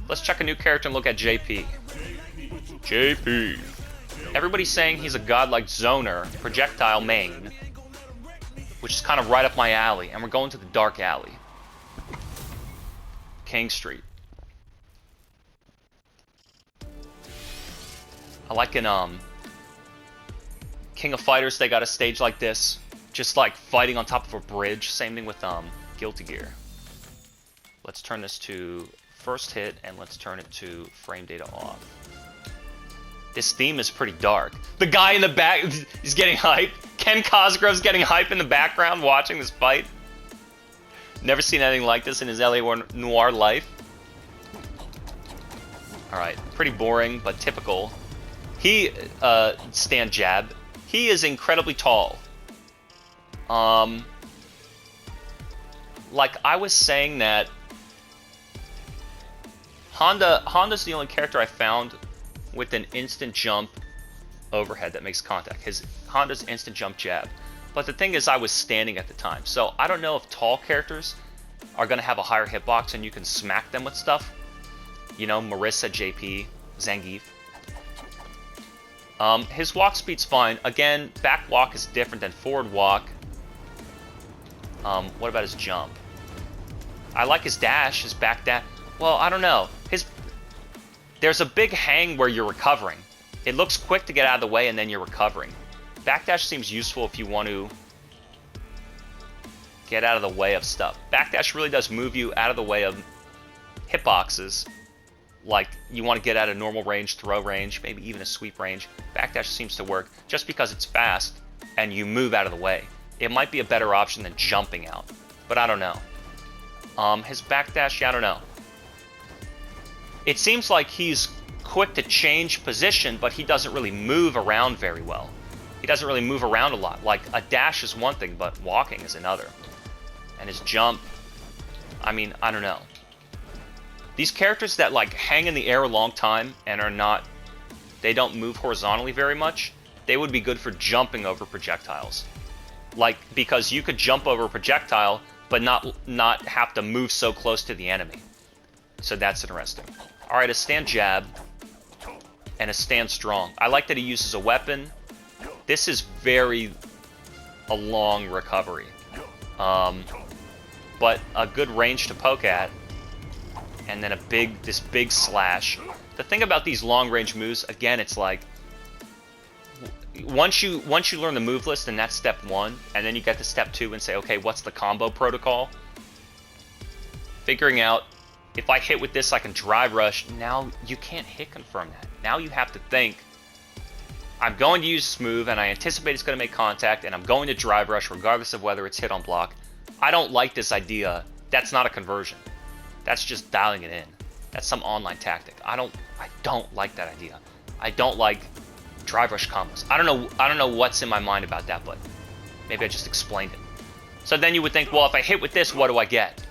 Let's check a new character and look at JP. JP. Everybody's saying he's a godlike zoner, projectile main, which is kind of right up my alley, and we're going to the dark alley. King Street. I like in King of Fighters, they got a stage like this, just like fighting on top of a bridge. Same thing with Guilty Gear. Let's turn this to first hit, and let's turn it to frame data off. This theme is pretty dark. The guy in the back is getting hype. Ken Cosgrove's getting hype in the background watching this fight. Never seen anything like this in his LA Noire life. Alright, pretty boring, but typical. He, stand jab. He is incredibly tall. Like I was saying that Honda's the only character I found with an instant jump overhead that makes contact. Honda's instant jump jab. But the thing is, I was standing at the time, so I don't know if tall characters are going to have a higher hitbox and you can smack them with stuff. You know, Marissa, JP, Zangief. His walk speed's fine. Again, back walk is different than forward walk. What about his jump? I like his dash, his back dash. Well, I don't know. There's a big hang where you're recovering. It looks quick to get out of the way and then you're recovering. Backdash seems useful if you want to get out of the way of stuff. Backdash really does move you out of the way of hitboxes. Like, you want to get out of normal range, throw range, maybe even a sweep range. Backdash seems to work just because it's fast and you move out of the way. It might be a better option than jumping out, but I don't know. His backdash, yeah, I don't know. It seems like he's quick to change position, but he doesn't really move around very well. He doesn't really move around a lot. Like, a dash is one thing, but walking is another. And his jump, I mean, I don't know. These characters that, like, hang in the air a long time and are not, they don't move horizontally very much, they would be good for jumping over projectiles. Like, because you could jump over a projectile, but not have to move so close to the enemy. So that's interesting. Alright, a stand jab and a stand strong. I like that he uses a weapon. This is a long recovery. But a good range to poke at. And then this big slash. The thing about these long range moves, again, it's like once you learn the move list, and that's step 1, and then you get to step 2 and say, okay, what's the combo protocol? Figuring out, if I hit with this, I can drive rush. Now you can't hit confirm that. Now you have to think, I'm going to use this move, and I anticipate it's going to make contact, and I'm going to drive rush regardless of whether it's hit on block. I don't like this idea. That's not a conversion. That's just dialing it in. That's some online tactic. I don't like that idea. I don't like drive rush combos. I don't know what's in my mind about that, but maybe I just explained it. So then you would think, well, if I hit with this, what do I get?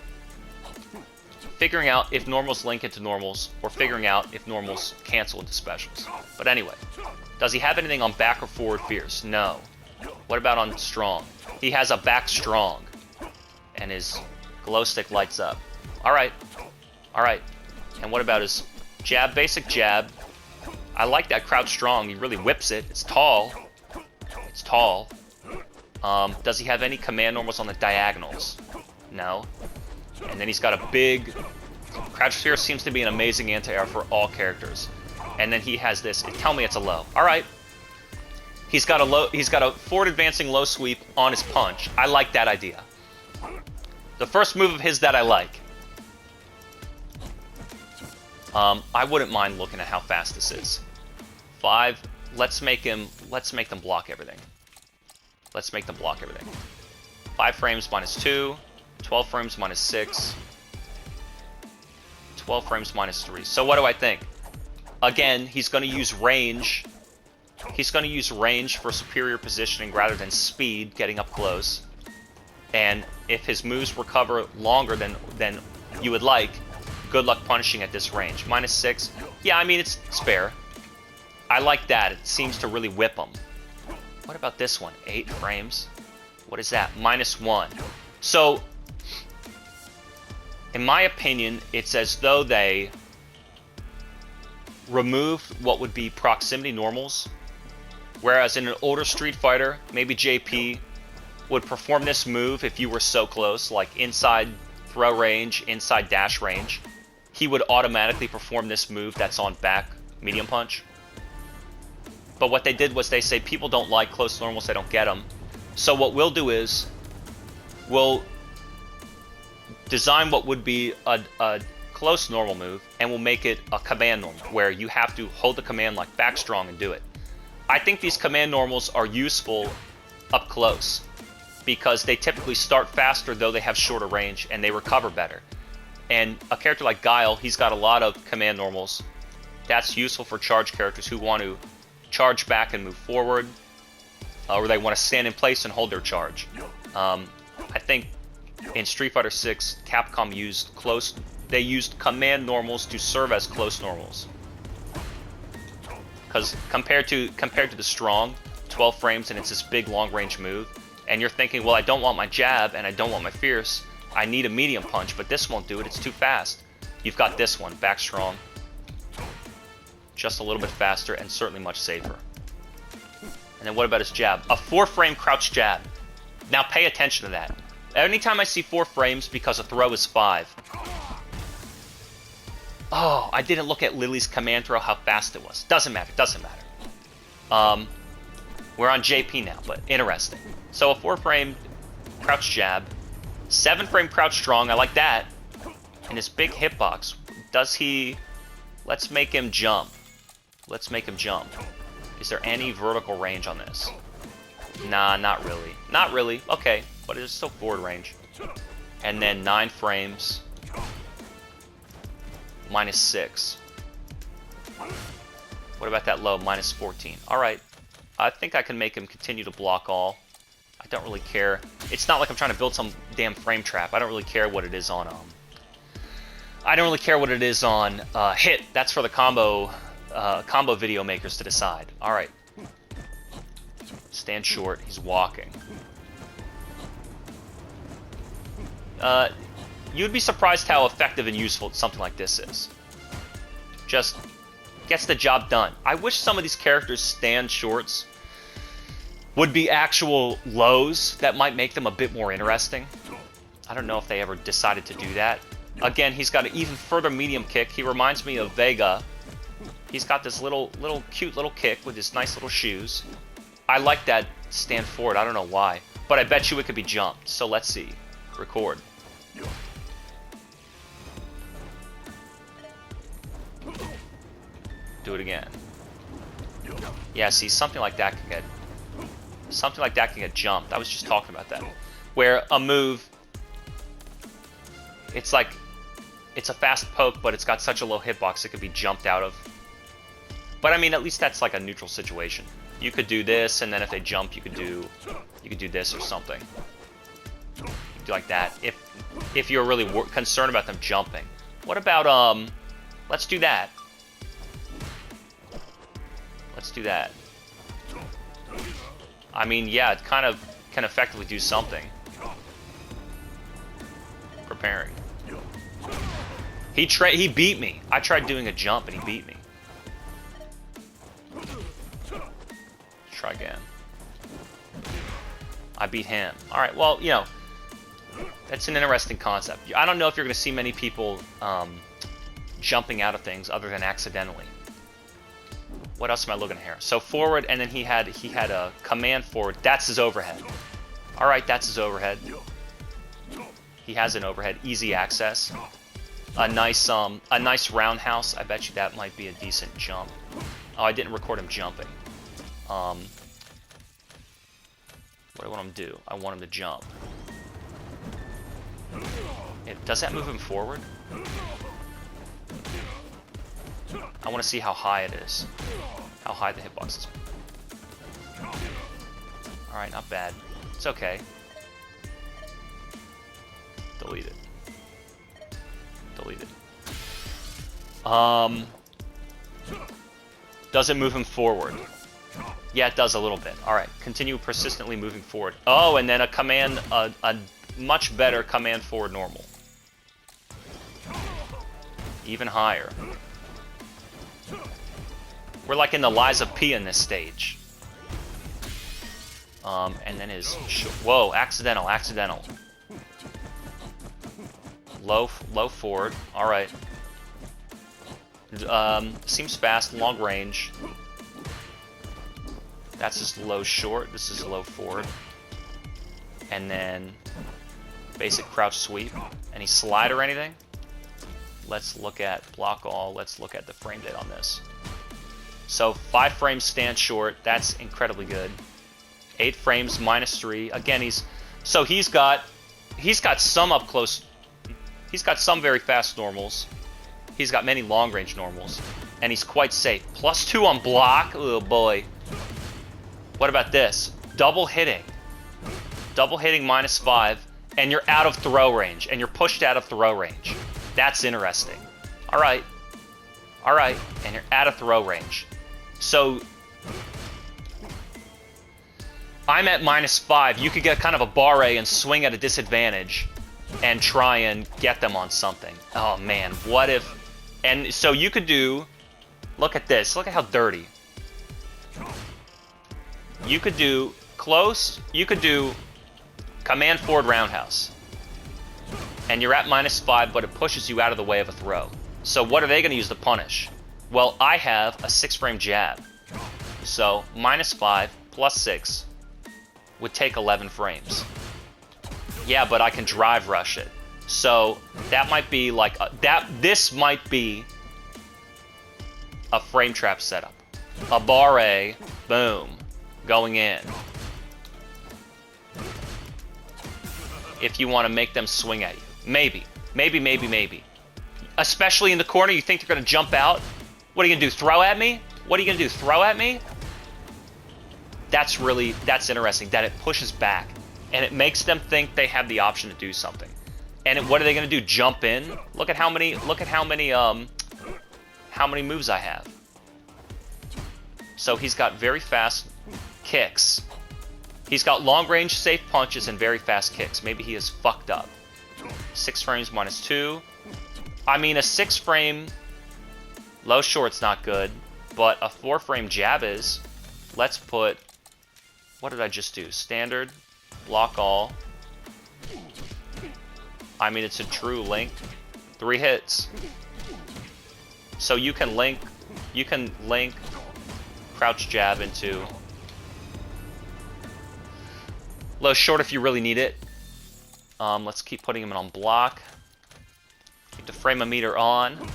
Figuring out if normals link into normals, or figuring out if normals cancel into specials. But anyway, does he have anything on back or forward fierce? No. What about on strong? He has a back strong, and his glow stick lights up. Alright. Alright. And what about his jab? Basic jab. I like that crouch strong. He really whips it. It's tall. It's tall. Does he have any command normals on the diagonals? No. And then he's got a big... Crouch Sphere seems to be an amazing anti-air for all characters. And then he has this. Tell me it's a low. Alright. He's got a forward advancing low sweep on his punch. I like that idea. The first move of his that I like. I wouldn't mind looking at how fast this is. 5. Let's make them block everything. Let's make them block everything. 5 frames minus 2. 12 frames minus 6. 12 frames minus 3. So what do I think? Again, he's going to use range. He's going to use range for superior positioning rather than speed getting up close. And if his moves recover longer than you would like, good luck punishing at this range. Minus 6. Yeah, I mean, it's fair. I like that. It seems to really whip him. What about this one? 8 frames? What is that? Minus 1. So, in my opinion, it's as though they removed what would be proximity normals. Whereas in an older Street Fighter, maybe JP would perform this move if you were so close, like inside throw range, inside dash range. He would automatically perform this move that's on back medium punch. But what they did was they say people don't like close normals, they don't get them. So what we'll do is we'll design what would be a close normal move, and we'll make it a command normal, where you have to hold the command like back strong and do it. I think these command normals are useful up close, because they typically start faster though they have shorter range, and they recover better. And a character like Guile, he's got a lot of command normals. That's useful for charge characters who want to charge back and move forward, or they want to stand in place and hold their charge. I think in Street Fighter 6, Capcom used command normals to serve as close normals. Because compared to the strong, 12 frames and it's this big long range move, and you're thinking, well, I don't want my jab and I don't want my fierce, I need a medium punch, but this won't do it, it's too fast. You've got this one, back strong, just a little bit faster and certainly much safer. And then what about his jab? A 4-frame crouch jab. Now pay attention to that. Anytime I see 4 frames because a throw is 5. Oh, I didn't look at Lily's command throw, how fast it was. Doesn't matter, doesn't matter. We're on JP now, but interesting. So a 4-frame crouch jab, 7-frame crouch strong, I like that. And his big hitbox, does he... Let's make him jump. Let's make him jump. Is there any vertical range on this? Nah, not really. Not really. Okay, but it's still forward range. And then 9 frames. -6. What about that low? -14. Alright. I think I can make him continue to block all. I don't really care. It's not like I'm trying to build some damn frame trap. I don't really care what it is on I don't really care what it is on hit. That's for the combo video makers to decide. Alright. Stand short. He's walking. You'd be surprised how effective and useful something like this is. Just gets the job done. I wish some of these characters' stand shorts would be actual lows that might make them a bit more interesting. I don't know if they ever decided to do that. Again, he's got an even further medium kick. He reminds me of Vega. He's got this cute little kick with his nice little shoes. I like that stand forward. I don't know why, but I bet you it could be jumped. So let's see. Record. Do it again. Yeah, see, something like that can get jumped. I was just talking about that. Where a move, it's like, it's a fast poke, but it's got such a low hitbox it could be jumped out of. But I mean, at least that's like a neutral situation. You could do this, and then if they jump, you could do this or something. You could do like that. If you're really concerned about them jumping. What about let's do that. Let's do that. I mean, yeah, it kind of can effectively do something. Preparing. He beat me. I tried doing a jump and he beat me. Let's try again. I beat him. Alright, well, you know, that's an interesting concept. I don't know if you're going to see many people jumping out of things other than accidentally. What else am I looking at here? So forward, and then he had a command forward. That's his overhead. Alright, that's his overhead. He has an overhead. Easy access. A nice roundhouse. I bet you that might be a decent jump. Oh, I didn't record him jumping. What do I want him to do? I want him to jump. Does that move him forward? I want to see how high it is. How high the hitbox is. Alright, not bad. It's okay. Delete it. Delete it. Does it move him forward? Yeah, it does a little bit. Alright, continue persistently moving forward. Oh, and then a much better command forward normal. Even higher. We're like in the Liza P in this stage. And then his... Whoa, accidental. Low forward. Alright. Seems fast, long range. That's just low short. This is low forward. And then basic crouch sweep. Any slide or anything? Let's look at block all. Let's look at the frame date on this. So 5 frames stand short. That's incredibly good. 8 frames -3. Again, he's got some up close. He's got some very fast normals. He's got many long range normals, and he's quite safe. +2 on block. Oh boy. What about this? Double hitting -5, and you're out of throw range, and you're pushed out of throw range. That's interesting. All right, and you're out of throw range. So I'm at -5. You could get kind of a barre and swing at a disadvantage and try and get them on something. Oh man, what if... And so you could do... Look at this. Look at how dirty. You could do close. You could do command forward roundhouse. And you're at -5, but it pushes you out of the way of a throw. So what are they going to use to punish? Well, I have a 6-frame jab. So -5 + 6 would take 11 frames. Yeah, but I can drive rush it. So that might be like this might be a frame trap setup. A barre, boom, going in. If you want to make them swing at you. Maybe. Especially in the corner, you think they're going to jump out? What are you going to do, throw at me? What are you going to do, throw at me? That's interesting, that it pushes back. And it makes them think they have the option to do something. And what are they going to do, jump in? Look at how many moves I have. So he's got very fast kicks. He's got long range safe punches and very fast kicks. Maybe he is fucked up. 6 frames -2. I mean, a 6-frame low short's not good, but a 4-frame jab is. Let's put... What did I just do? Standard, block all. I mean, it's a true link. 3 hits. So you can link crouch jab into low short if you really need it. Let's keep putting him on block. Keep the frame-o-meter on.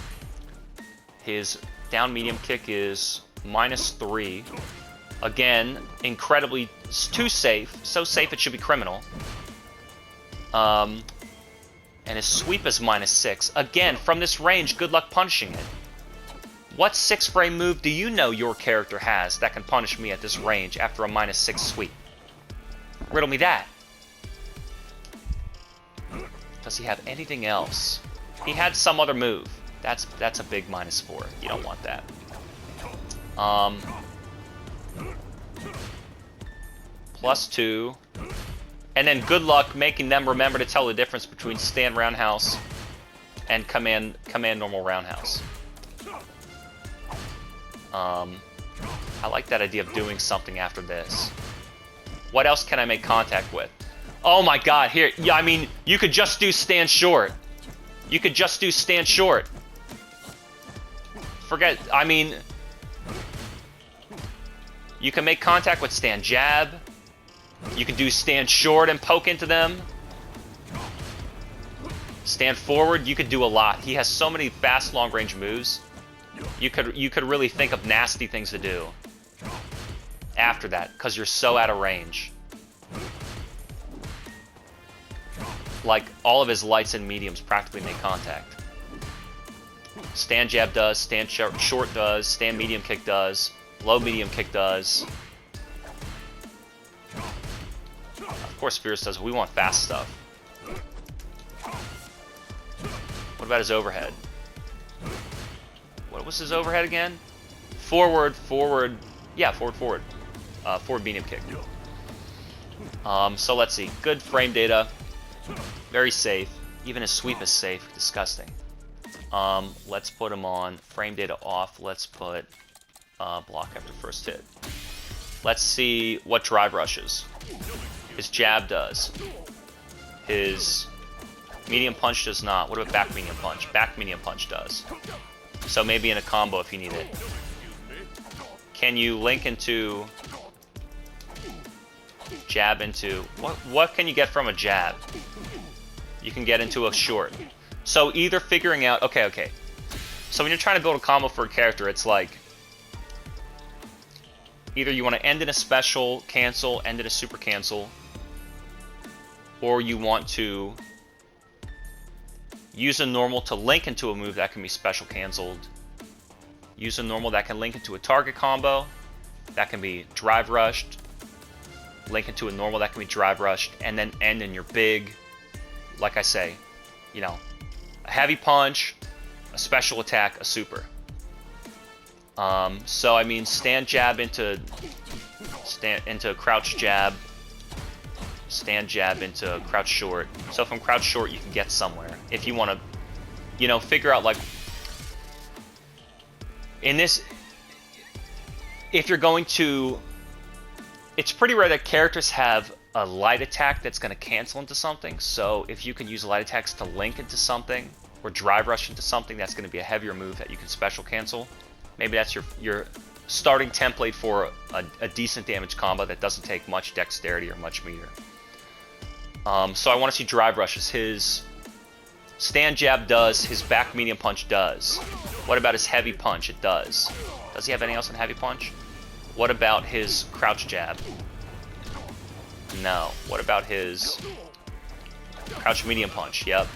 His down medium kick is -3. Again, incredibly too safe. So safe it should be criminal. And his sweep is -6. Again, from this range, good luck punishing it. What 6-frame move do you know your character has that can punish me at this range after a -6 sweep? Riddle me that. Does he have anything else? He had some other move. That's a big -4. You don't want that. +2. And then good luck making them remember to tell the difference between stand roundhouse and command normal roundhouse. I like that idea of doing something after this. What else can I make contact with? Oh my god, here, yeah, I mean, you could just do stand short. You could just do stand short. Forget, I mean, you can make contact with stand jab. You can do stand short and poke into them. Stand forward, you could do a lot. He has so many fast long range moves. You could really think of nasty things to do after that, because you're so out of range. Like, all of his lights and mediums practically make contact. Stand jab does, stand short does, stand medium kick does, low medium kick does. Of course Fierce does, we want fast stuff. What about his overhead? What was his overhead again? Forward, forward. Yeah, forward, forward. Forward medium kick. So let's see. Good frame data. Very safe. Even his sweep is safe. Disgusting. Let's put him on frame data off. Let's put block after first hit. Let's see what drive rushes. His jab does. His medium punch does not. What about back medium punch? Back medium punch does. So maybe in a combo if you need it. Can you link into jab into what can you get from a jab? You can get into a short. So either figuring out okay. So when you're trying to build a combo for a character, it's like either you want to end in a special cancel, end in a super cancel, or you want to use a normal to link into a move that can be special canceled. Use a normal that can link into a target combo that can be drive rushed. Link into a normal that can be drive rushed, and then end in your big, like I say, you know, a heavy punch, a special attack, a super. So I mean, stand jab into crouch jab, stand jab into crouch short. So from crouch short, you can get somewhere if you want to, you know, figure out like in this. If you're going to, it's pretty rare that characters have a light attack that's going to cancel into something. So if you can use light attacks to link into something or drive rush into something that's going to be a heavier move that you can special cancel, maybe that's your starting template for a decent damage combo that doesn't take much dexterity or much meter. So I want to see drive rushes. His stand jab does. His back medium punch does. What about his heavy punch? It does. Does he have anything else in heavy punch? What about his crouch jab? No. What about his crouch medium punch? Yep.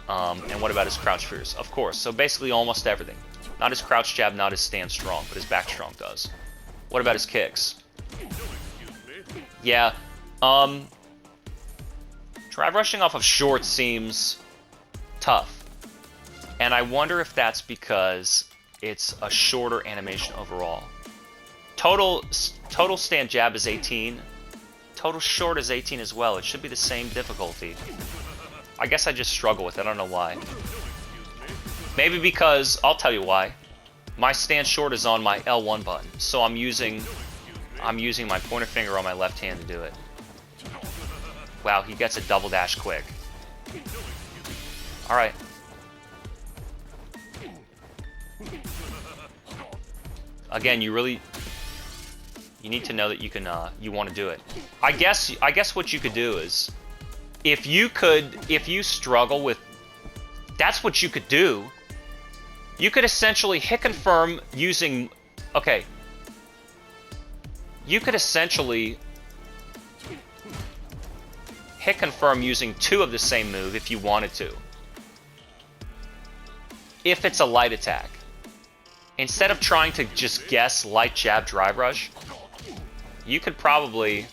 And what about his crouch fierce? Of course. So basically almost everything. Not his crouch jab, not his stand strong, but his back strong does. What about his kicks? Yeah. Drive rushing off of short seems tough. And I wonder if that's because it's a shorter animation overall. Total stand jab is 18. Total short is 18 as well. It should be the same difficulty. I guess I just struggle with it. I don't know why. Maybe because, I'll tell you why. My stand short is on my L1 button, so I'm using my pointer finger on my left hand to do it. Wow, he gets a double dash quick. Alright. Again, you need to know that you can you want to do it. I guess what you could do is if you struggle with, that's what you could do. You could essentially hit confirm using, okay. You could essentially hit confirm using 2 of the same move if you wanted to. If it's a light attack. Instead of trying to just guess light jab drive rush, you could probably,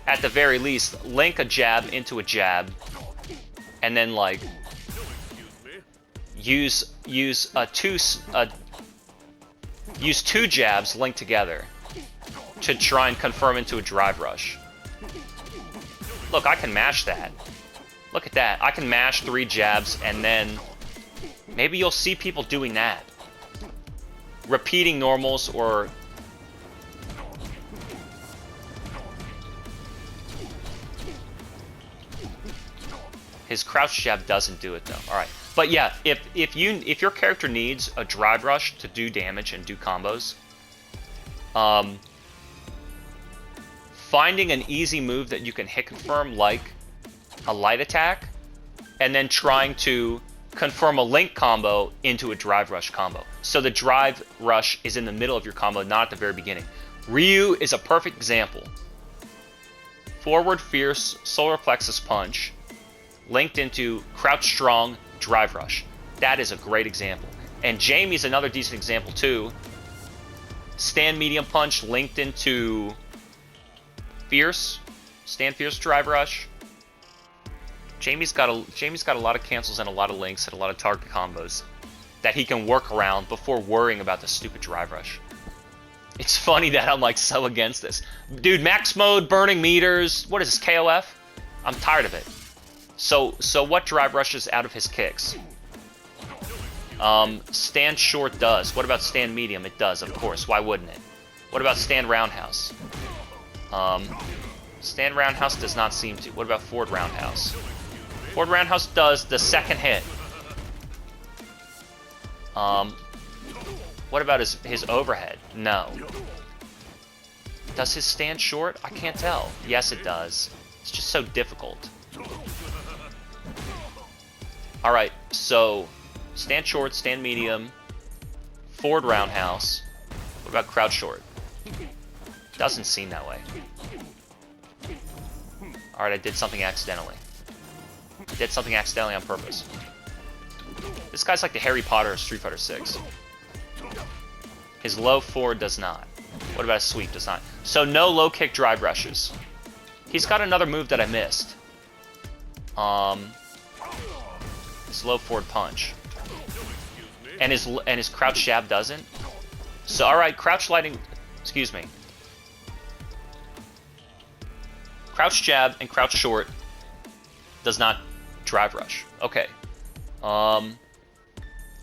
at the very least, link a jab into a jab, and then like use 2 jabs linked together to try and confirm into a drive rush. Look, I can mash that. Look at that. I can mash 3 jabs, and then maybe you'll see people doing that. Repeating normals or his crouch jab doesn't do it though. All right, but yeah, if your character needs a drive rush to do damage and do combos, finding an easy move that you can hit confirm like a light attack, and then trying to confirm a link combo into a drive rush combo. So the drive rush is in the middle of your combo, not at the very beginning. Ryu is a perfect example. Forward fierce solar plexus punch linked into crouch strong drive rush. That is a great example. And Jamie's another decent example too. Stand medium punch linked into fierce, stand fierce drive rush. Jamie's got a lot of cancels and a lot of links and a lot of target combos that he can work around before worrying about the stupid drive rush. It's funny that I'm like so against this. Dude, max mode, burning meters, what is this, KOF? I'm tired of it. So what drive rushes out of his kicks? Stand short does. What about stand medium? It does, of course. Why wouldn't it? What about stand roundhouse? Stand roundhouse does not seem to. What about forward roundhouse? Forward roundhouse does the second hit. What about his overhead? No. Does his stand short? I can't tell. Yes, it does. It's just so difficult. Alright, so stand short, stand medium, forward roundhouse. What about crouch short? Doesn't seem that way. Alright, I did something accidentally. I did something accidentally on purpose. This guy's like the Harry Potter of Street Fighter 6. His low forward does not. What about a sweep? Does not. So no low kick drive rushes. He's got another move that I missed. His low forward punch. And his crouch jab doesn't. So alright, crouch lighting, excuse me. Crouch jab and crouch short does not drive rush. Okay.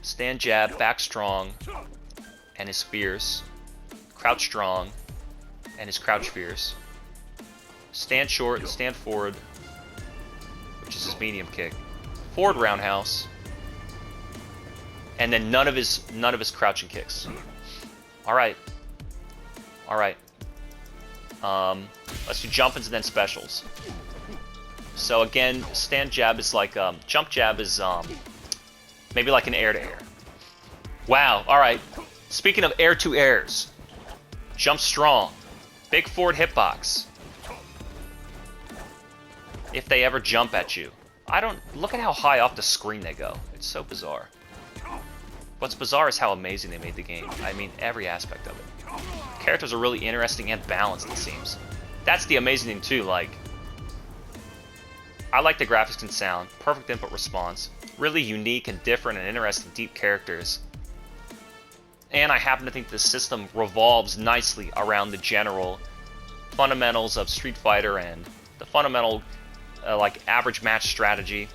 Stand jab, back strong, and his fierce. Crouch strong, and his crouch fierce. Stand short, stand forward, which is his medium kick. Forward roundhouse, and then none of his crouching kicks. All right. Let's do jump-ins and then specials. So again, stand jab is like jump jab is maybe like an air to air. Wow. All right. Speaking of air to airs, jump strong, big forward hitbox. If they ever jump at you. Look at how high off the screen they go. It's so bizarre. What's bizarre is how amazing they made the game. I mean, every aspect of it. Characters are really interesting and balanced, it seems. That's the amazing thing too, like, I like the graphics and sound, perfect input response, really unique and different and interesting deep characters. And I happen to think the system revolves nicely around the general fundamentals of Street Fighter and the fundamental like average match strategy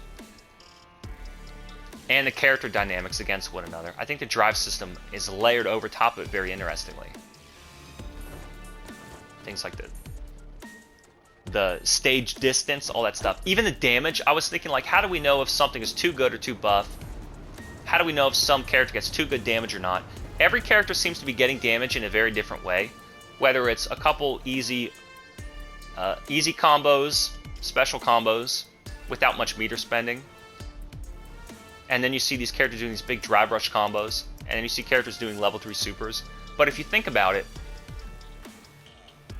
and the character dynamics against one another. I think the drive system is layered over top of it very interestingly. Things like the stage distance, all that stuff. Even the damage, I was thinking like, how do we know if something is too good or too buff? How do we know if some character gets too good damage or not? Every character seems to be getting damage in a very different way. Whether it's a couple easy combos, special combos, without much meter spending. And then you see these characters doing these big drive rush combos. And then you see characters doing level 3 supers. But if you think about it,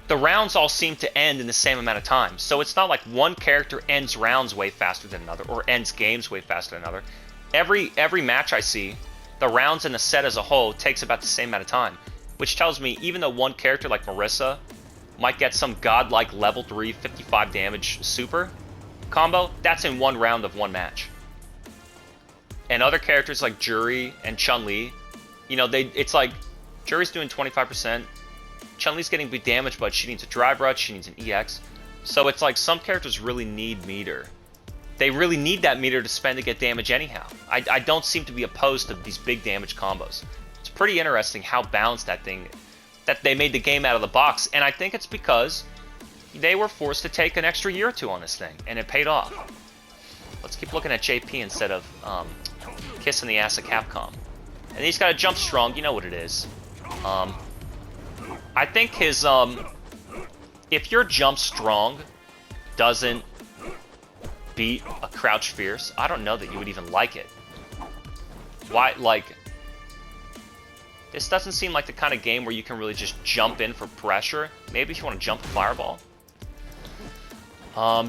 the rounds all seem to end in the same amount of time. So it's not like one character ends rounds way faster than another, or ends games way faster than another. Every match I see, the rounds in the set as a whole takes about the same amount of time. Which tells me, even though one character like Marissa might get some godlike level 3 55 damage super combo, that's in one round of one match. And other characters like Juri and Chun-Li, you know, it's like Juri's doing 25%, Chun-Li's getting big damage, but she needs a drive rush, she needs an EX. So it's like some characters really need meter. They really need that meter to spend to get damage anyhow. I don't seem to be opposed to these big damage combos. It's pretty interesting how balanced that they made the game out of the box, and I think it's because they were forced to take an extra year or two on this thing, and it paid off. Let's keep looking at JP instead of kissing the ass of Capcom. And he's got to jump strong, you know what it is. I think his, if your jump strong doesn't beat a crouch fierce, I don't know that you would even like it. Why, like, this doesn't seem like the kind of game where you can really just jump in for pressure. Maybe if you want to jump a fireball.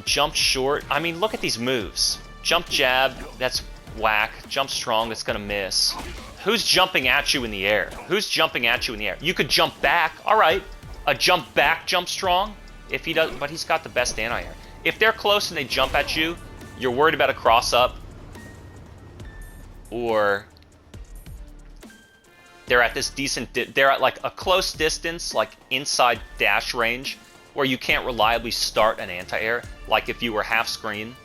Jump short. I mean, look at these moves. Jump jab, that's whack. Jump strong, that's gonna miss. Who's jumping at you in the air? Who's jumping at you in the air? You could jump back. All right, a jump back, jump strong. If he does, but he's got the best anti-air. If they're close and they jump at you, you're worried about a cross up, or they're at this they're at like a close distance, like inside dash range, where you can't reliably start an anti-air. Like if you were half screen,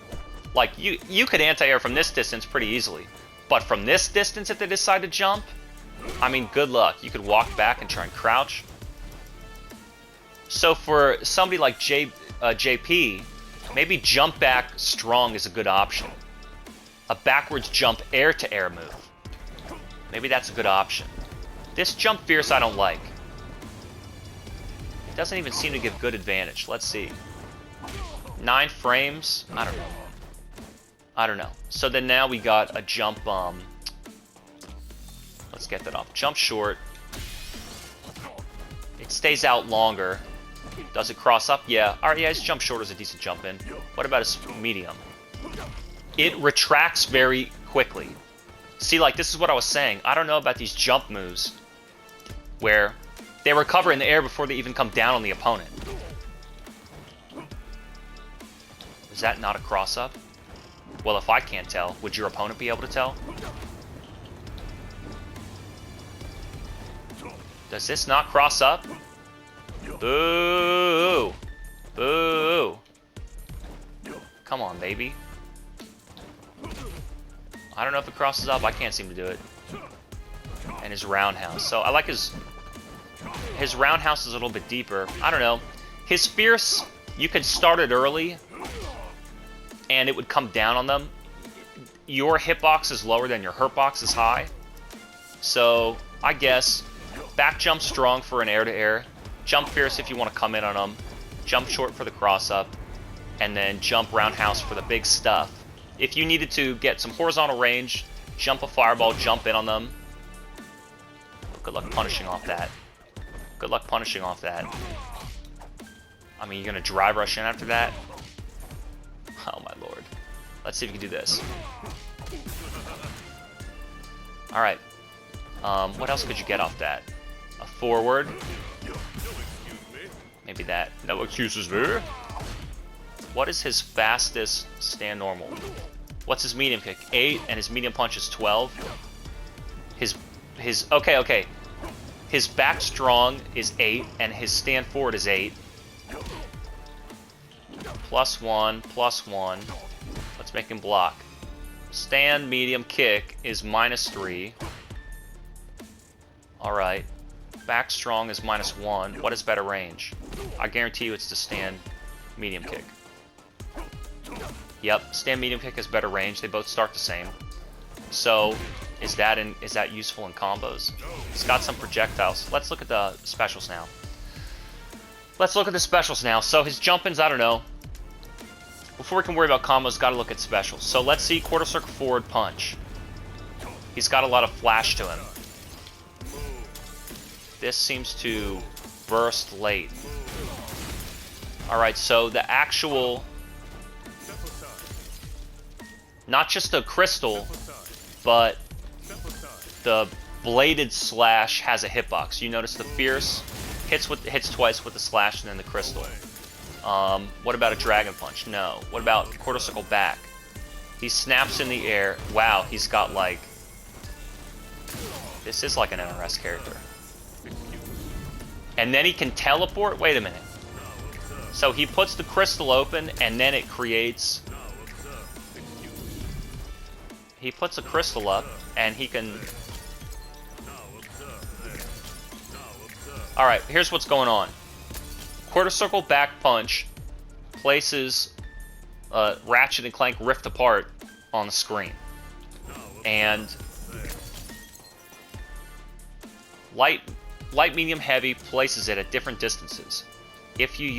like you could anti-air from this distance pretty easily. But from this distance, if they decide to jump, I mean, good luck. You could walk back and try and crouch. So for somebody like JP, maybe jump back strong is a good option. A backwards jump air-to-air move. Maybe that's a good option. This jump fierce I don't like. It doesn't even seem to give good advantage. Let's see. 9 frames? I don't know. I don't know. So then now we got a jump, let's get that off. Jump short. It stays out longer. Does it cross up? Yeah. Alright, yeah, his jump short is a decent jump in. What about his medium? It retracts very quickly. See, like, this is what I was saying. I don't know about these jump moves where they recover in the air before they even come down on the opponent. Is that not a cross-up? Well, if I can't tell, would your opponent be able to tell? Does this not cross up? Boo! Boo! Come on, baby. I don't know if it crosses up. I can't seem to do it. And his roundhouse. So I like his roundhouse is a little bit deeper. I don't know. His fierce, you could start it early, and it would come down on them. Your hitbox is lower than your hurtbox is high. So I guess back jump strong for an air-to-air. Jump fierce if you want to come in on them. Jump short for the cross-up. And then jump roundhouse for the big stuff. If you needed to get some horizontal range, jump a fireball, jump in on them. Good luck punishing off that. Good luck punishing off that. I mean, you're going to drive rush in after that? Oh my lord. Let's see if we can do this. Alright. What else could you get off that? A forward. Maybe that. No excuses there. What is his fastest stand normal? What's his medium kick? 8, and his medium punch is 12. Okay. His back strong is 8, and his stand forward is 8. +1, +1. Let's make him block. Stand medium kick is -3. Alright. Back strong is -1. What is better range? I guarantee you it's the stand medium kick. Yep, stand medium kick has better range. They both start the same. So, is that useful in combos? It's got some projectiles. Let's look at the specials now. So his jump-ins, I don't know. Before we can worry about combos, got to look at specials. So let's see quarter circle forward punch. He's got a lot of flash to him. This seems to burst late. Alright, so the actual... Not just the crystal, but the bladed slash has a hitbox. You notice the fierce hits twice with the slash and then the crystal. What about a dragon punch? No. What about quarter circle back? He snaps in the air. Wow, he's got like... This is like an NRS character. And then he can teleport? Wait a minute. So he puts the crystal open and then it creates... He puts a crystal up, and he can... Alright, here's what's going on. Quarter circle back punch places Ratchet and Clank Rift Apart on the screen. And light, medium, heavy places it at different distances. If you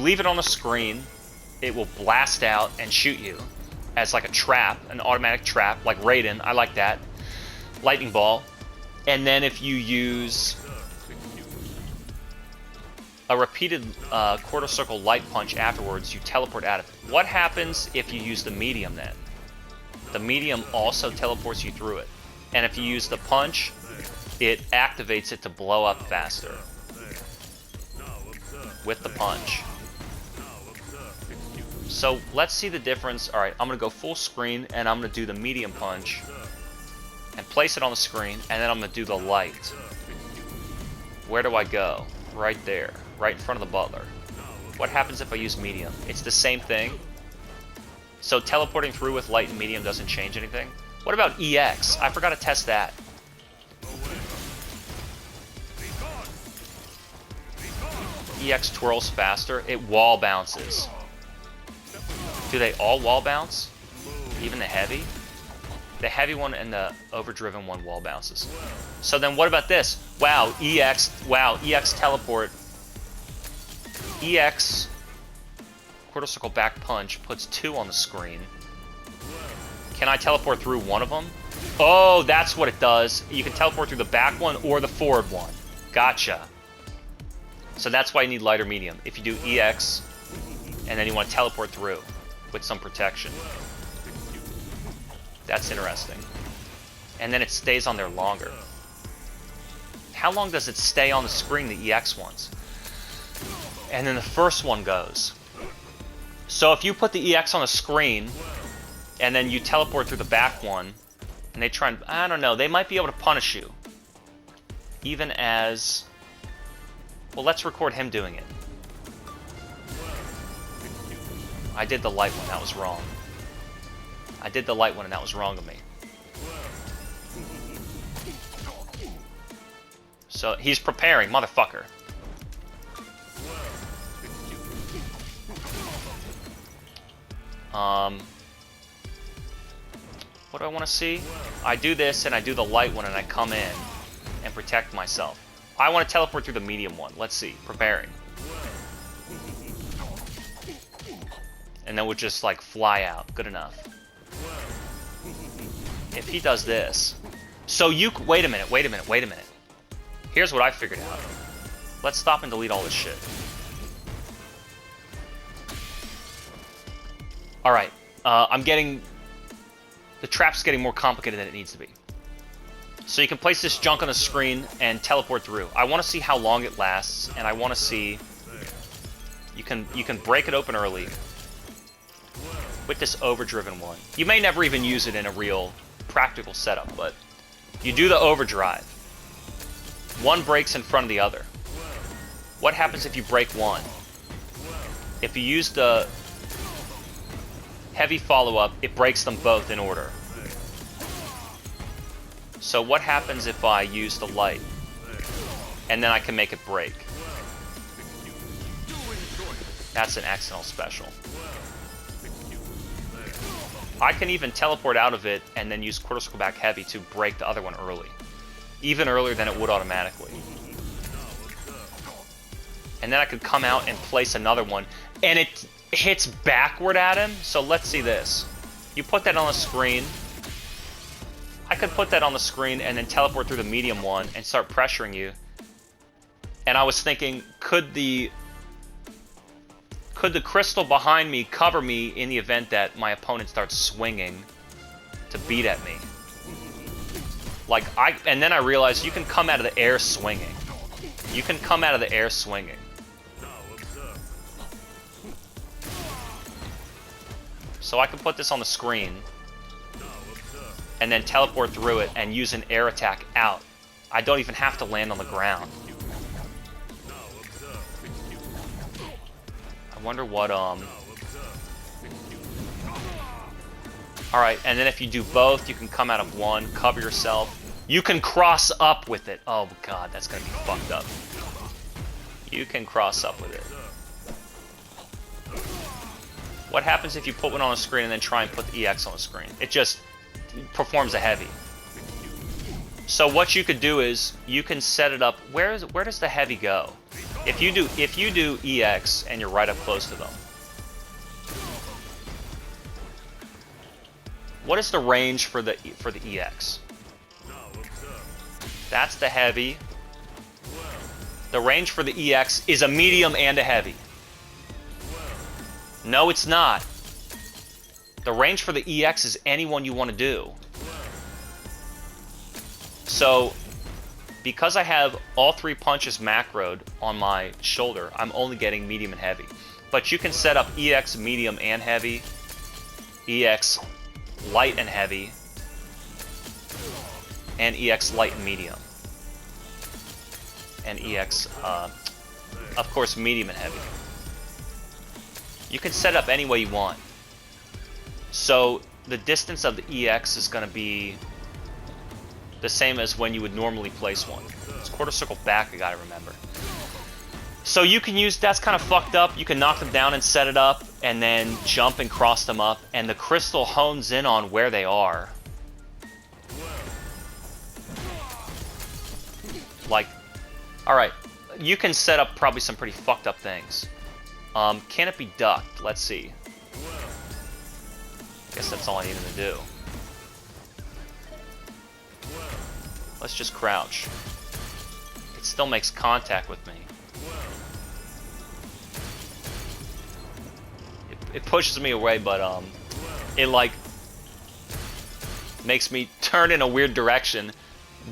leave it on the screen, it will blast out and shoot you as like a trap, an automatic trap, like Raiden. I like that. Lightning ball. And then if you use a repeated quarter circle light punch afterwards, you teleport out of it. What happens if you use the medium then? The medium also teleports you through it. And if you use the punch, it activates it to blow up faster. With the punch. So let's see the difference. Alright, I'm going to go full screen and I'm going to do the medium punch and place it on the screen, and then I'm going to do the light. Where do I go? Right there, right in front of the butler. What happens if I use medium? It's the same thing. So teleporting through with light and medium doesn't change anything. What about EX? I forgot to test that. EX twirls faster. It wall bounces. Do they all wall bounce? Even the heavy? The heavy one and the overdriven one wall bounces. So then what about this? Wow, EX teleport. EX quarter circle back punch puts 2 on the screen. Can I teleport through one of them? Oh, that's what it does. You can teleport through the back one or the forward one. Gotcha. So that's why you need light or medium. If you do EX, and then you want to teleport through with some protection. That's interesting. And then it stays on there longer. How long does it stay on the screen, the EX ones? And then the first one goes. So if you put the EX on the screen, and then you teleport through the back one, and they try and, I don't know, they might be able to punish you. Even as, well, let's record him doing it. I did the light one, that was wrong. I did the light one and that was wrong of me. So he's preparing, motherfucker. What do I want to see? I do this and I do the light one and I come in and protect myself. I want to teleport through the medium one. Let's see. Preparing. And then we'll just like fly out. Good enough. If he does this. So you, wait a minute. Here's what I figured out. Let's stop and delete all this shit. Alright. I'm getting, the trap's getting more complicated than it needs to be. So you can place this junk on the screen and teleport through. I want to see how long it lasts, and I want to see, you can break it open early with this overdriven one. You may never even use it in a real practical setup, but you do the overdrive. One breaks in front of the other. What happens if you break one? If you use the heavy follow-up, it breaks them both in order. So what happens if I use the light? And then I can make it break. That's an accidental special. I can even teleport out of it and then use quarter circle back heavy to break the other one early. Even earlier than it would automatically. And then I could come out and place another one. And it hits backward at him. So let's see this. You put that on the screen. I could put that on the screen and then teleport through the medium one and start pressuring you. And I was thinking, could the crystal behind me cover me in the event that my opponent starts swinging to beat at me? Like, and then I realized you can come out of the air swinging. You can come out of the air swinging. So I can put this on the screen and then teleport through it and use an air attack out. I don't even have to land on the ground. I wonder what, Alright, and then if you do both, you can come out of one, cover yourself. You can cross up with it. Oh god, that's gonna be fucked up. You can cross up with it. What happens if you put one on the screen and then try and put the EX on the screen? It just performs a heavy. So what you could do is you can set it up. Where does the heavy go? If you do EX and you're right up close to them. What is the range for the EX? That's the heavy. The range for the EX is a medium and a heavy. No, it's not. The range for the EX is any one you want to do. So, because I have all 3 punches macroed on my shoulder, I'm only getting medium and heavy. But you can set up EX medium and heavy, EX light and heavy, and EX light and medium. And EX, of course, medium and heavy. You can set up any way you want. So the distance of the EX is going to be the same as when you would normally place one. It's quarter circle back, I gotta remember. So you can use, that's kind of fucked up. You can knock them down and set it up, and then jump and cross them up, and the crystal hones in on where they are. Like, alright, you can set up probably some pretty fucked up things. Can it be ducked? Let's see. Guess that's all I needed to do. Let's just crouch. It still makes contact with me. It pushes me away, but it like makes me turn in a weird direction.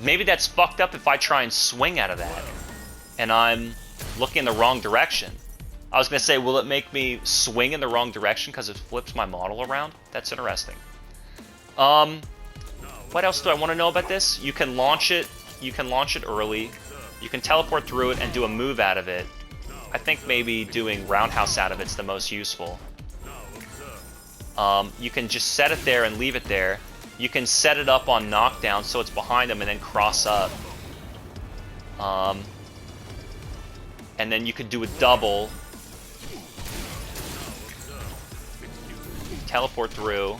Maybe that's fucked up if I try and swing out of that and I'm looking in the wrong direction. I was gonna say, will it make me swing in the wrong direction because it flips my model around? That's interesting. What else do I want to know about this? You can launch it. You can launch it early. You can teleport through it and do a move out of it. I think maybe doing roundhouse out of it's the most useful. You can just set it there and leave it there. You can set it up on knockdown so it's behind them and then cross up. And then you could do a double. Teleport through.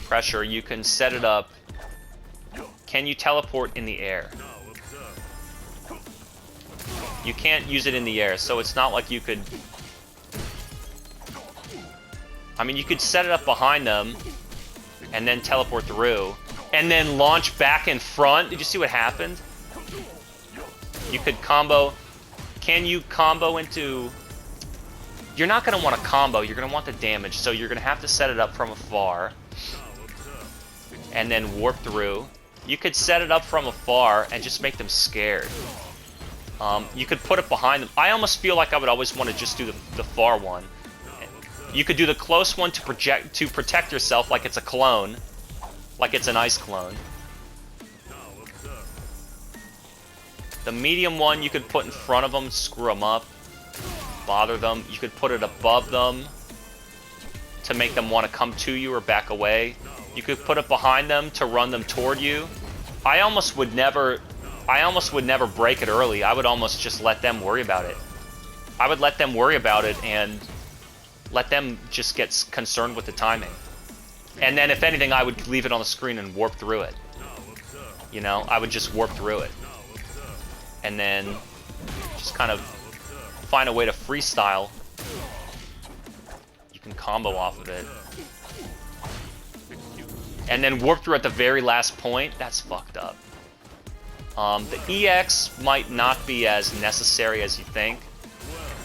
Pressure, you can set it up. Can you teleport in the air? You can't use it in the air, so it's not like you could... I mean, you could set it up behind them and then teleport through and then launch back in front. Did you see what happened? You could combo. Can you combo into... You're not going to want to combo. You're going to want the damage, so you're going to have to set it up from afar and then warp through. You could set it up from afar and just make them scared. You could put it behind them. I almost feel like I would always want to just do the far one. You could do the close one to protect yourself like it's a clone. Like it's an ice clone. The medium one you could put in front of them, screw them up, bother them. You could put it above them to make them want to come to you or back away. You could put it behind them to run them toward you. I almost would never break it early. I would almost just let them worry about it. I would let them worry about it and let them just get concerned with the timing. And then if anything, I would leave it on the screen and warp through it. You know, I would just warp through it. And then just kind of find a way to freestyle. You can combo off of it. And then warp through at the very last point. That's fucked up. The EX might not be as necessary as you think.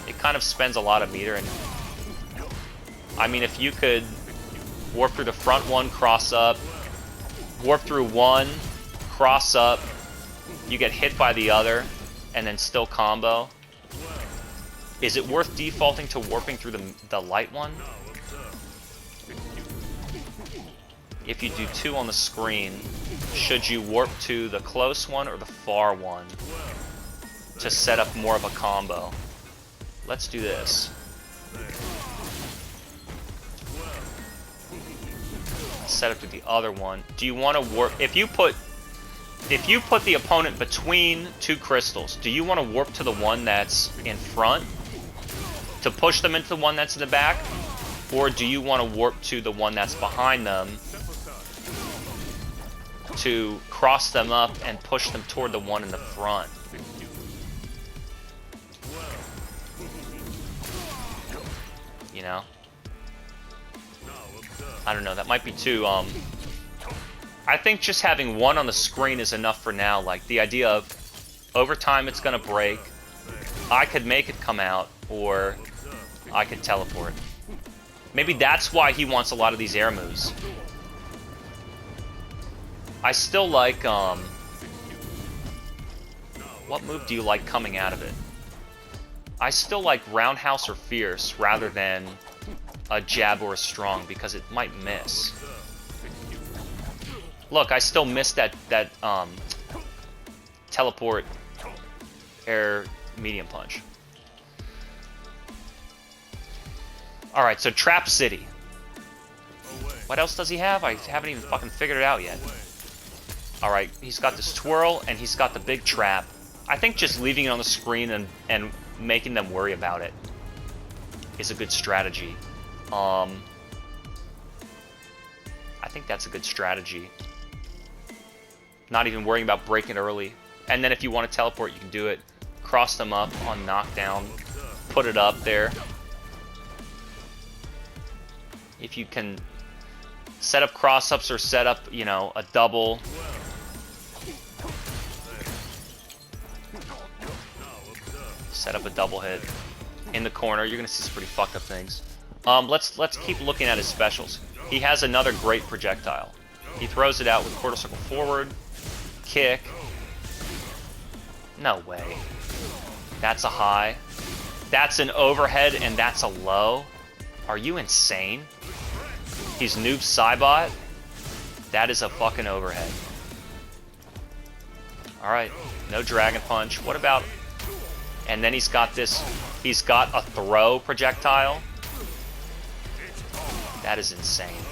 It kind of spends a lot of meter. And I mean, if you could warp through the front one, cross up, warp through one, cross up, you get hit by the other, and then still combo. Is it worth defaulting to warping through the light one? If you do two on the screen, should you warp to the close one or the far one to set up more of a combo? Let's do this. Set up to the other one. Do you want to warp? If you put the opponent between two crystals, do you want to warp to the one that's in front to push them into the one that's in the back? Or do you want to warp to the one that's behind them to cross them up and push them toward the one in the front? You know? I don't know, that might be too, I think just having one on the screen is enough for now. Like, the idea of, over time it's gonna break, I could make it come out, or I could teleport. Maybe that's why he wants a lot of these air moves. I still like, what move do you like coming out of it? I still like roundhouse or fierce rather than a jab or a strong, because it might miss. Look, I still missed that teleport air medium punch. Alright, so Trap City. What else does he have? I haven't even fucking figured it out yet. Alright, he's got this twirl, and he's got the big trap. I think just leaving it on the screen and making them worry about it is a good strategy. I think that's a good strategy. Not even worrying about breaking early. And then if you want to teleport, you can do it. Cross them up on knockdown. Put it up there. If you can set up cross-ups or set up, you know, a double. Set up a double hit in the corner. You're gonna see some pretty fucked up things. Let's keep looking at his specials. He has another great projectile. He throws it out with quarter circle forward, kick. No way. That's a high. That's an overhead, and that's a low. Are you insane? He's Noob Cybot. That is a fucking overhead. Alright, no Dragon Punch. What about... And then he's got this... He's got a throw projectile. That is insane.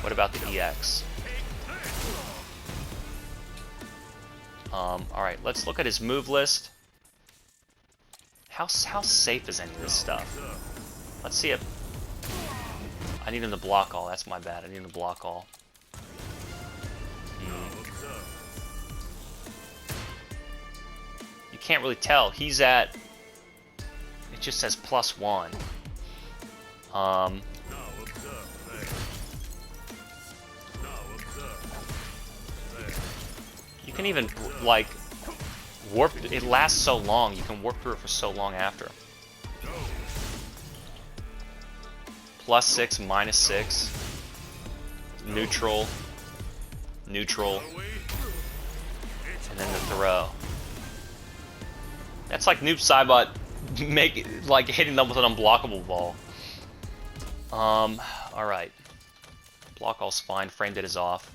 What about the EX? Alright, let's look at his move list. How safe is any of this stuff? Let's see if... I need him to block all. That's my bad. I need him to block all. You can't really tell. He's at... It just says +1. You can even, like... warp. It lasts so long. You can warp through it for so long after. +6, -6. Neutral. Neutral. And then the throw. That's like Noob Cybot like hitting them with an unblockable ball. Alright. Block all's fine. Framed it is off.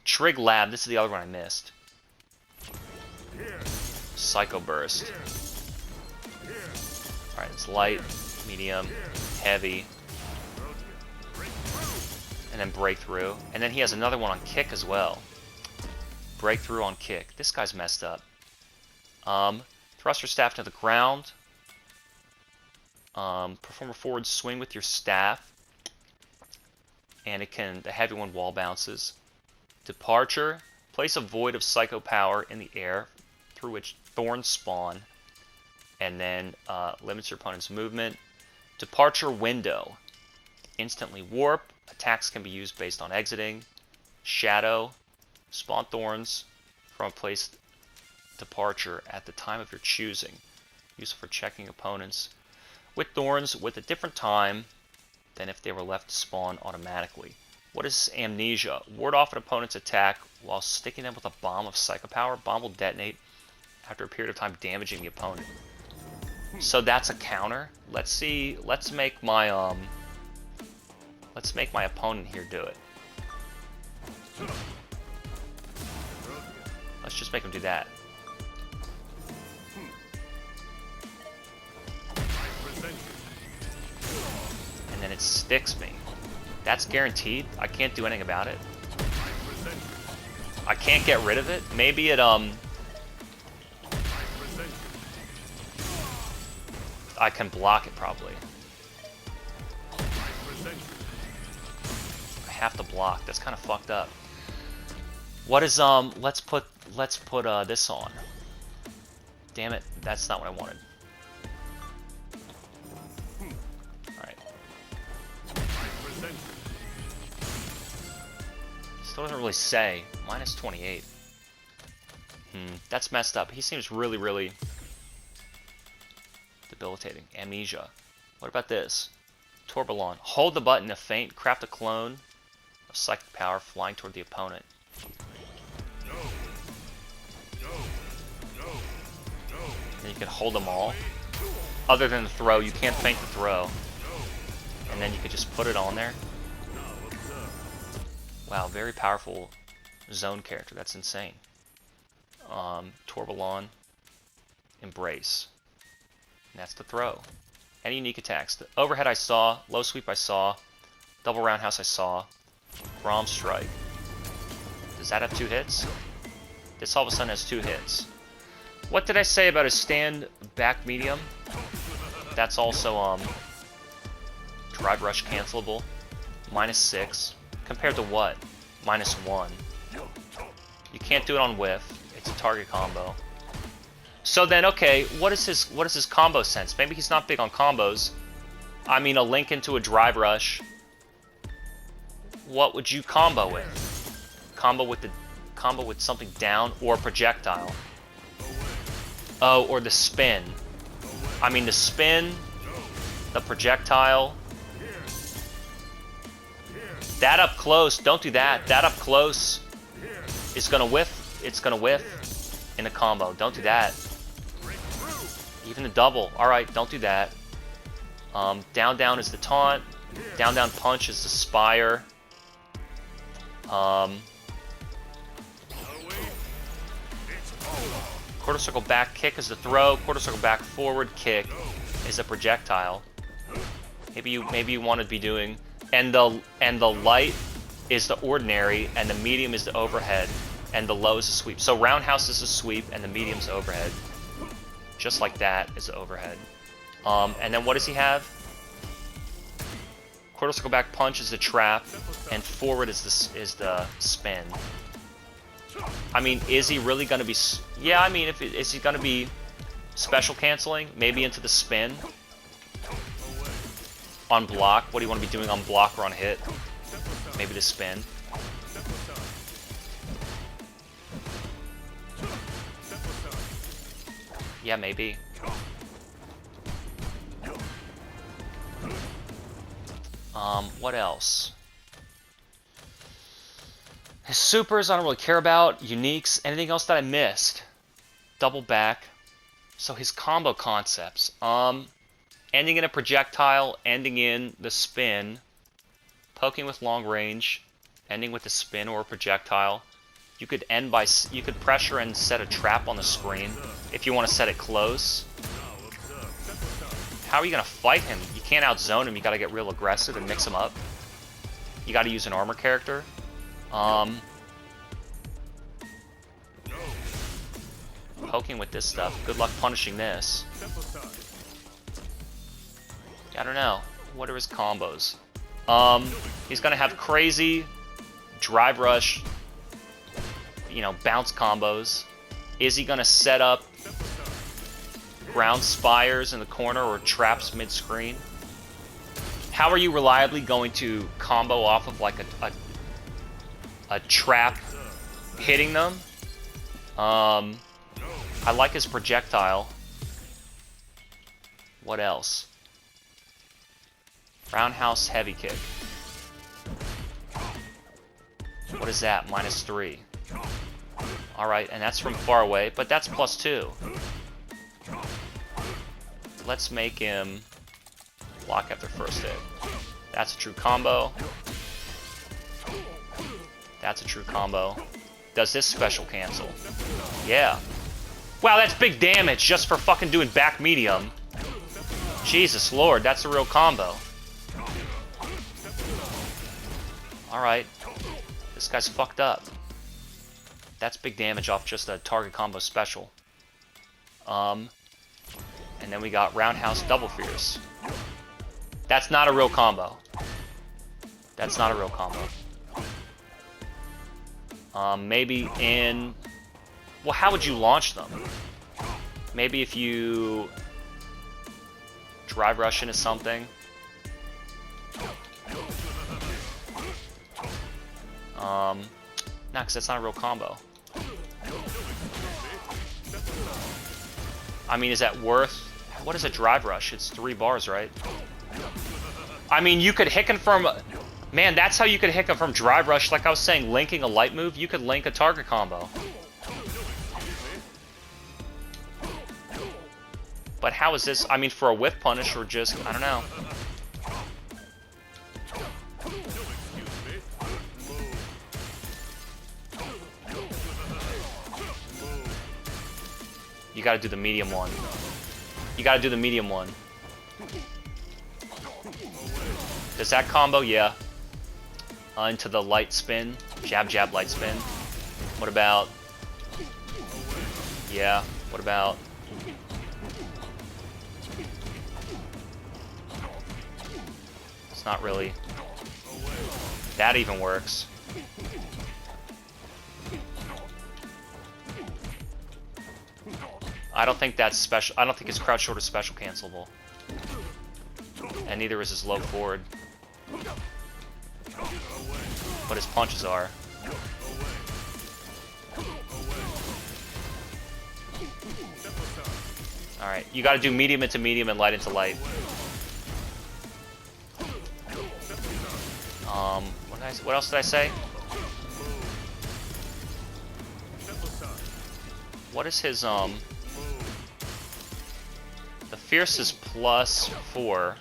Trig Lab, this is the other one I missed. Psycho Burst. Alright, it's light, medium, heavy. And then Breakthrough. And then he has another one on Kick as well. Breakthrough on Kick. This guy's messed up. Thruster Staff to the ground. Perform a forward swing with your staff. And it can, the heavy one wall bounces. Departure, place a void of psycho power in the air through which thorns spawn, and then limits your opponent's movement. Departure window, instantly warp, attacks can be used based on exiting. Shadow, spawn thorns from a place departure at the time of your choosing, useful for checking opponents with thorns with a different time than if they were left to spawn automatically. What is Amnesia? Ward off an opponent's attack while sticking them with a bomb of psycho power. Bomb will detonate after a period of time, damaging the opponent. So that's a counter. Let's see. Let's make my opponent here do it. Let's just make him do that. And then it sticks me. That's guaranteed. I can't do anything about it. I can't get rid of it. Maybe it, I can block it probably. I have to block. That's kind of fucked up. What is, let's put this on. Damn it. That's not what I wanted. Still doesn't really say. -28. That's messed up. He seems really, really debilitating. Amnesia. What about this? Tourbillon. Hold the button to feint. Craft a clone of psychic power flying toward the opponent. And you can hold them all. Other than the throw, you can't feint the throw. And then you could just put it on there. Wow, very powerful zone character. That's insane. Tourbillon, Embrace. And that's the throw. Any unique attacks? The overhead I saw, low sweep I saw, double roundhouse I saw, Rom Strike. Does that have 2 hits? This all of a sudden has 2 hits. What did I say about his stand back medium? That's also Drive Rush cancelable. -6. Compared to what? -1. You can't do it on whiff. It's a target combo. So then, okay, what is his combo sense? Maybe he's not big on combos. I mean, a link into a Drive Rush. What would you combo with? Combo with something down or projectile. Oh, or the spin. I mean, the spin, the projectile. That up close, don't do that. That up close is gonna whiff. It's gonna whiff in a combo. Don't do that. Even the double. Alright, don't do that. Down down is the taunt. Down down punch is the spire. Quarter circle back kick is the throw. Quarter circle back forward kick is a projectile. Maybe you want to be doing, and the light is the ordinary, and the medium is the overhead, and the low is the sweep. So roundhouse is the sweep, and the medium's the overhead. Just like that is the overhead. And then what does he have? Quarter circle back punch is the trap, and forward is the spin. I mean, is he really going to be... Yeah, I mean, is he going to be special canceling? Maybe into the spin? On block? What do you want to be doing on block or on hit? Maybe the spin. Yeah, maybe. What else? His supers I don't really care about. Uniques. Anything else that I missed? Double back. So his combo concepts. Ending in a projectile, ending in the spin, poking with long range, ending with a spin or a projectile. You could you could pressure and set a trap on the screen if you want to set it close. How are you gonna fight him? You can't outzone him. You gotta get real aggressive and mix him up. You gotta use an armor character. Poking with this stuff. Good luck punishing this. I don't know. What are his combos? He's gonna have crazy drive rush, bounce combos. Is he gonna set up ground spires in the corner or traps mid-screen? How are you reliably going to combo off of like a trap hitting them? I like his projectile. What else? Roundhouse heavy kick. What is that? -3. Alright, and that's from far away, but that's +2. Let's make him block after first hit. That's a true combo. That's a true combo. Does this special cancel? Yeah. Wow, that's big damage just for fucking doing back medium. Jesus Lord, that's a real combo. Alright. This guy's fucked up. That's big damage off just a target combo special. And then we got Roundhouse Double Fierce. That's not a real combo. That's not a real combo. Maybe in... Well, how would you launch them? Maybe if you drive rush into something. No, because that's not a real combo. I mean, is that worth... What is a drive rush? It's 3 bars, right? I mean, you could hit confirm... Man, that's how you could hit confirm drive rush. Like I was saying, linking a light move, you could link a target combo. But how is this... I mean, for a whiff punish or just... I don't know. You gotta do the medium one. You gotta do the medium one. Does that combo? Yeah. Into the light spin. Jab, jab, light spin. What about... Yeah. What about... It's not really... That even works. I don't think that's special. I don't think his crouch short is special cancelable. And neither is his low forward. But his punches are. Alright, you gotta do medium into medium and light into light. What else did I say? What is his, The Fierce is +4.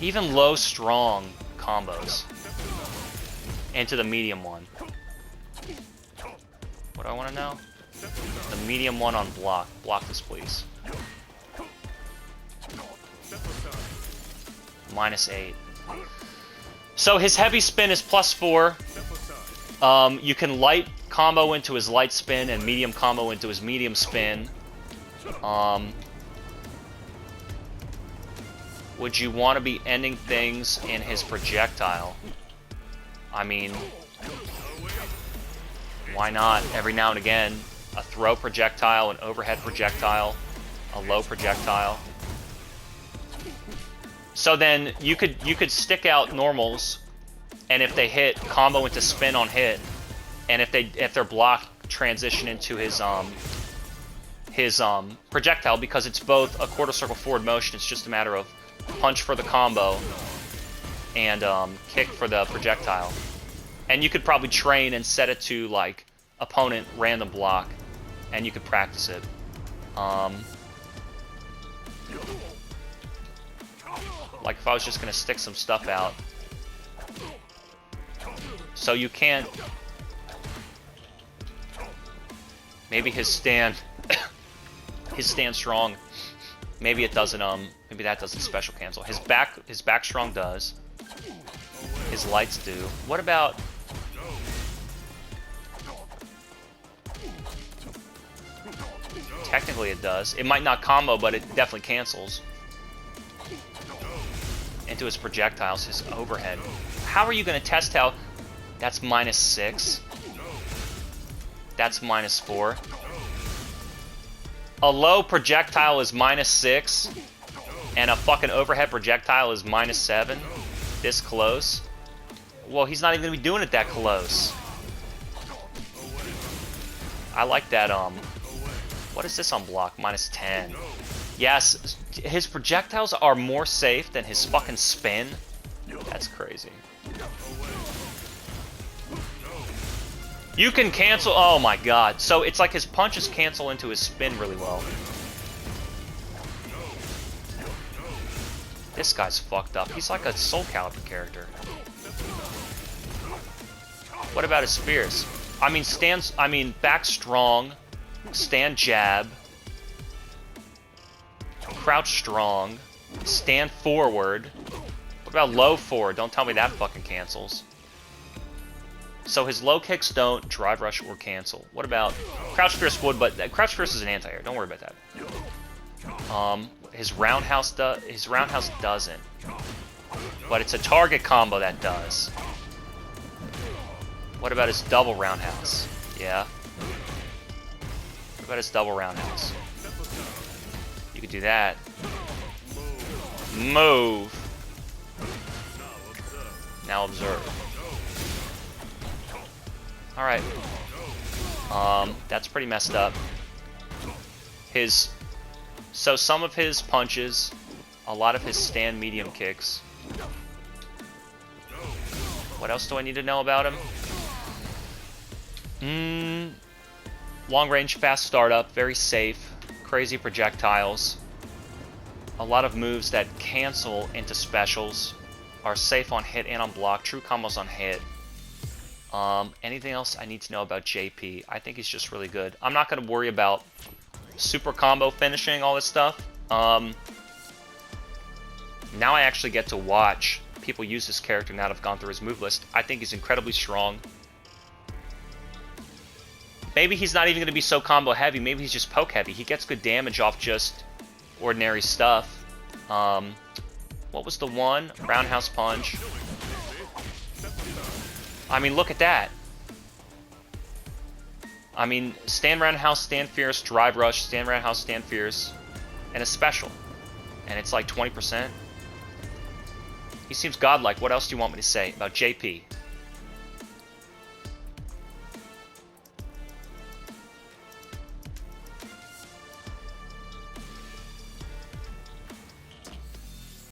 Even low, strong combos. Into the medium one. What do I want to know? The medium one on block. Block this, please. -8. So his heavy spin is +4. You can light combo into his light spin and medium combo into his medium spin. Would you want to be ending things in his projectile? I mean, why not? Every now and again, a throw projectile, an overhead projectile, a low projectile. So then you could stick out normals, and if they hit, combo into spin on hit, and if they're blocked, transition into his projectile, because it's both a quarter circle forward motion. It's just a matter of punch for the combo and kick for the projectile. And you could probably train and set it to like opponent random block, and you could practice it. Like if I was just gonna stick some stuff out. So you can't. Maybe his stand. His stand strong. Maybe it doesn't. Maybe that doesn't special cancel. His back strong does. His lights do. What about? Technically, it does. It might not combo, but it definitely cancels. Into his projectiles, his overhead. How are you going to test how? That's -6. That's -4. A low projectile is -6, and a fucking overhead projectile is -7. This close. Well, he's not even gonna be doing it that close. I like that. What is this on block? -10. Yes, his projectiles are more safe than his fucking spin. That's crazy. You can cancel. Oh my god. So it's like his punches cancel into his spin really well. This guy's fucked up. He's like a Soul Calibur character. What about his Fierce? I mean, back strong, stand jab, crouch strong, stand forward. What about low forward? Don't tell me that fucking cancels. So his low kicks don't drive rush or cancel. What about crouch fierce would, but crouch fierce is an anti-air. Don't worry about that. His roundhouse doesn't. But it's a target combo that does. What about his double roundhouse? Yeah. What about his double roundhouse? You could do that. Move. Now observe. Alright. That's pretty messed up. So some of his punches, a lot of his stand medium kicks. What else do I need to know about him? Long range, fast startup, very safe, crazy projectiles. A lot of moves that cancel into specials, are safe on hit and on block, true combos on hit. Anything else I need to know about JP? I think he's just really good. I'm not going to worry about super combo finishing, all this stuff. Now I actually get to watch people use this character now that I've gone through his move list. I think he's incredibly strong. Maybe he's not even going to be so combo heavy. Maybe he's just poke heavy. He gets good damage off just ordinary stuff. What was the one? Roundhouse punch. I mean, look at that. I mean, stand roundhouse, stand fierce, drive rush, stand roundhouse, stand fierce, and a special. And it's like 20%. He seems godlike. What else do you want me to say about JP?